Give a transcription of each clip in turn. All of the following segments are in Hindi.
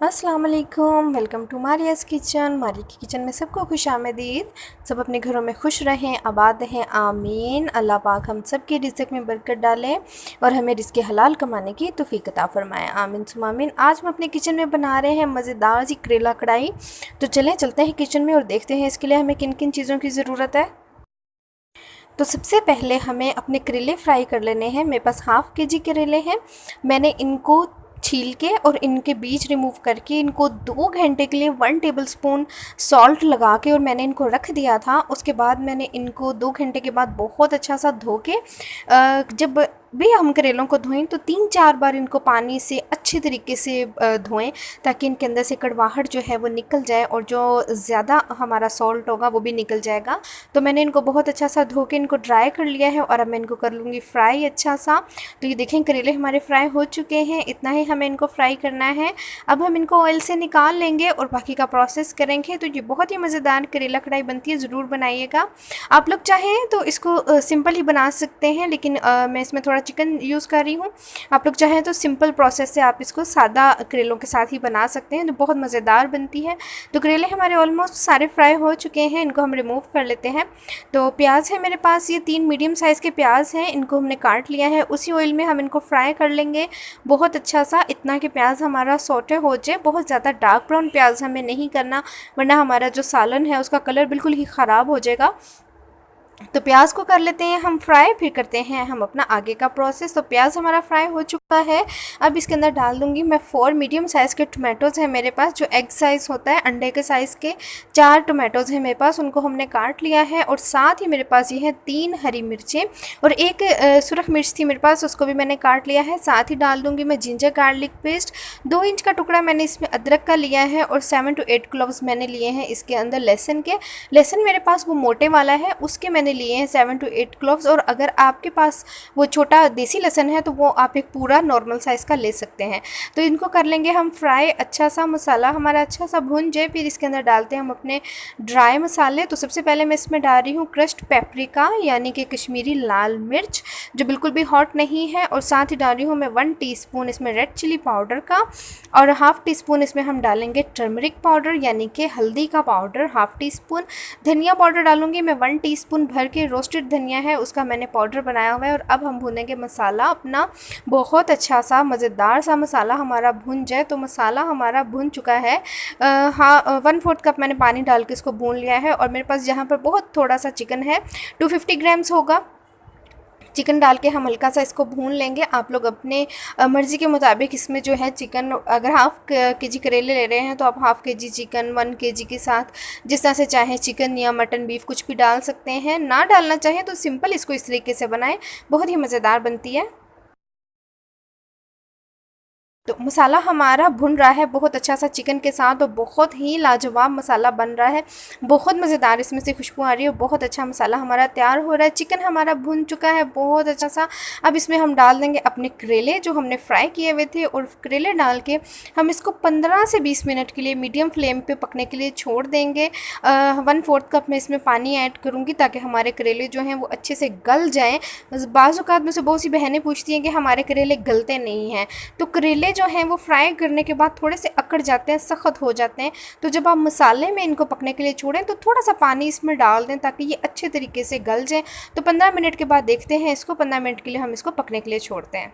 अस्सलाम वालेकुम, वेलकम टू मारियाज़ किचन। मारिया की किचन में सबको खुश आमदीद। सब अपने घरों में खुश रहें, आबाद रहें, आमीन। अल्लाह पाक हम सब की रिज़्क़ में बरकत डालें और हमें रिज़्क़ हलाल कमाने की तौफ़ीक अता फ़रमाएँ, आमीन सुम्मा आमीन। आज हम अपने किचन में बना रहे हैं मज़ेदार सी करेला कढ़ाई। तो चलें चलते हैं किचन में और देखते हैं इसके लिए हमें किन किन चीज़ों की ज़रूरत है। तो सबसे पहले हमें अपने करेले फ्राई कर लेने हैं। मेरे पास हाफ़ के जी करेले हैं। मैंने इनको छील के और इनके बीज रिमूव करके इनको 2 घंटे के लिए 1 टेबलस्पून सॉल्ट लगा के और मैंने इनको रख दिया था। उसके बाद मैंने इनको 2 घंटे के बाद बहुत अच्छा सा धो के जब भी हम करेलों को धोएं तो 3-4 बार इनको पानी से अच्छे तरीके से धोएं, ताकि इनके अंदर से कड़वाहट जो है वो निकल जाए और जो ज़्यादा हमारा सॉल्ट होगा वो भी निकल जाएगा। तो मैंने इनको बहुत अच्छा सा धो के इनको ड्राई कर लिया है और अब मैं इनको कर लूँगी फ्राई अच्छा सा। तो ये देखें करेले हमारे फ्राई हो चुके हैं, इतना ही हमें इनको फ्राई करना है। अब हम इनको ऑयल से निकाल लेंगे और बाकी का प्रोसेस करेंगे। तो ये बहुत ही मज़ेदार करेला कढ़ाई बनती है, ज़रूर बनाइएगा। आप लोग चाहें तो इसको सिंपल ही बना सकते हैं, लेकिन मैं इसमें थोड़ा चिकन यूज़ कर रही हूँ। आप लोग चाहें तो सिंपल प्रोसेस से आप इसको सादा करेलों के साथ ही बना सकते हैं, तो बहुत मज़ेदार बनती है। तो करेले हमारे ऑलमोस्ट सारे फ्राई हो चुके हैं, इनको हम रिमूव कर लेते हैं। तो प्याज है मेरे पास, ये 3 मीडियम साइज़ के प्याज हैं, इनको हमने काट लिया है। उसी ऑयल में हम इनको फ्राई कर लेंगे बहुत अच्छा सा, इतना कि प्याज हमारा सौटे हो जाए। बहुत ज़्यादा डार्क ब्राउन प्याज हमें नहीं करना, वरना हमारा जो सालन है उसका कलर बिल्कुल ही ख़राब हो जाएगा। तो प्याज को कर लेते हैं हम फ्राई, फिर करते हैं हम अपना आगे का प्रोसेस। तो प्याज हमारा फ्राई हो चुका है। अब इसके अंदर डाल दूंगी मैं 4 मीडियम साइज़ के टमाटोज़ हैं मेरे पास, जो एग साइज़ होता है अंडे के साइज़ के 4 टमाटोज़ हैं मेरे पास, उनको हमने काट लिया है। और साथ ही मेरे पास ये है 3 हरी मिर्चें और एक सुरख मिर्च थी मेरे पास, उसको भी मैंने काट लिया है। साथ ही डाल दूँगी मैं जिंजर गार्लिक पेस्ट, 2 इंच का टुकड़ा मैंने इसमें अदरक का लिया है और 7 to 8 क्लोव्स मैंने लिए हैं इसके अंदर लहसुन के। लहसुन मेरे पास वो मोटे वाला है, उसके मैंने लिए हैं 7 to 8 क्लोव्स। और अगर आपके पास वो छोटा देसी लहसुन है तो वो आप एक पूरा नॉर्मल साइज़ का ले सकते हैं। तो इनको कर लेंगे हम फ्राई, अच्छा सा मसाला हमारा अच्छा सा भुन जाए, फिर इसके अंदर डालते हैं हम अपने ड्राई मसाले। तो सबसे पहले मैं इसमें डाल रही हूँ क्रश्ड पेपरिका, यानी कि कश्मीरी लाल मिर्च, जो बिल्कुल भी हॉट नहीं है। और साथ ही डाल रही हूँ मैं 1 टीस्पून इसमें रेड चिली पाउडर का, और हाफ़ टी स्पून इसमें हम डालेंगे टर्मरिक पाउडर यानी कि हल्दी का पाउडर, हाफ़ टी स्पून। धनिया पाउडर डालूंगी मैं 1 टीस्पून भर के, रोस्टेड धनिया है उसका मैंने पाउडर बनाया हुआ है। और अब हम भूनेंगे मसाला अपना, बहुत अच्छा सा मज़ेदार सा मसाला हमारा भुन जाए। तो मसाला हमारा भुन चुका है, हाँ 1/4 कप मैंने पानी डाल के इसको भून लिया है। और मेरे पास यहाँ पर बहुत थोड़ा सा चिकन है, 250 ग्राम्स होगा। चिकन डाल के हम हल्का सा इसको भून लेंगे। आप लोग अपने मर्ज़ी के मुताबिक इसमें जो है चिकन, अगर हाफ़ के जी करेले ले रहे हैं तो आप हाफ़ के जी चिकन 1 kg के साथ जिस तरह से चाहें चिकन या मटन बीफ कुछ भी डाल सकते हैं। ना डालना चाहें तो सिंपल इसको इस तरीके से बनाएं, बहुत ही मज़ेदार बनती है। तो मसाला हमारा भुन रहा है बहुत अच्छा सा चिकन के साथ, और बहुत ही लाजवाब मसाला बन रहा है, बहुत मज़ेदार इसमें से खुशबू आ रही है। बहुत अच्छा मसाला हमारा तैयार हो रहा है, चिकन हमारा भुन चुका है बहुत अच्छा सा। अब इसमें हम डाल देंगे अपने करेले जो हमने फ्राई किए हुए थे, और करेले डाल के हम इसको 15 से 20 मिनट के लिए मीडियम फ्लेम पर पकने के लिए छोड़ देंगे। 1/4 कप में इसमें पानी ऐड करूँगी ताकि हमारे करेले जो हैं वो अच्छे से गल जाएँ। बाज़ औक़ात में से बहुत सी बहनें पूछती हैं कि हमारे करेले गलते नहीं हैं। तो करेले जो हैं वो फ्राई करने के बाद थोड़े से अकड़ जाते हैं, सख्त हो जाते हैं। तो जब आप मसाले में इनको पकने के लिए छोड़ें तो थोड़ा सा पानी इसमें डाल दें ताकि ये अच्छे तरीके से गल जाएँ। तो 15 मिनट के बाद देखते हैं इसको, 15 मिनट के लिए हम इसको पकने के लिए छोड़ते हैं।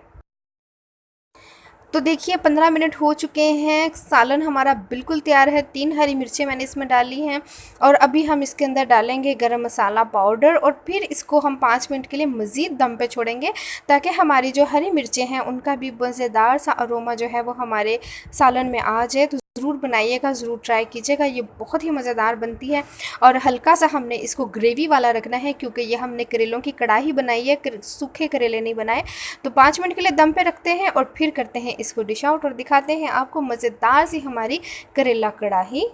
तो देखिए 15 मिनट हो चुके हैं, सालन हमारा बिल्कुल तैयार है। 3 हरी मिर्चें मैंने इसमें डाली हैं, और अभी हम इसके अंदर डालेंगे गरम मसाला पाउडर, और फिर इसको हम 5 मिनट के लिए मज़ीद दम पे छोड़ेंगे ताकि हमारी जो हरी मिर्चें हैं उनका भी मज़ेदार सा अरोमा जो है वो हमारे सालन में आ जाए। तो ज़रूर बनाइएगा, ज़रूर ट्राई कीजिएगा, ये बहुत ही मज़ेदार बनती है। और हल्का सा हमने इसको ग्रेवी वाला रखना है, क्योंकि ये हमने करेलों की कढ़ाई बनाई है, सूखे करेले नहीं बनाए। तो 5 मिनट के लिए दम पे रखते हैं और फिर करते हैं इसको डिश आउट, और दिखाते हैं आपको मज़ेदार सी हमारी करेला कढ़ाई।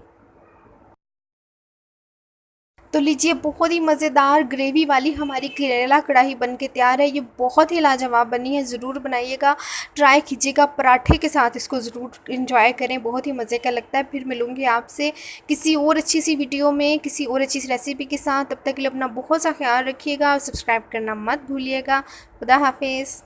तो लीजिए बहुत ही मज़ेदार ग्रेवी वाली हमारी करेला कढ़ाई बन के तैयार है। ये बहुत ही लाजवाब बनी है, ज़रूर बनाइएगा, ट्राई कीजिएगा, पराठे के साथ इसको ज़रूर इंजॉय करें, बहुत ही मज़े का लगता है। फिर मिलूँगी आपसे किसी और अच्छी सी वीडियो में, किसी और अच्छी सी रेसिपी के साथ। तब तक के लिए अपना बहुत सा ख्याल रखिएगा और सब्सक्राइब करना मत भूलिएगा। खुदा हाफिज़।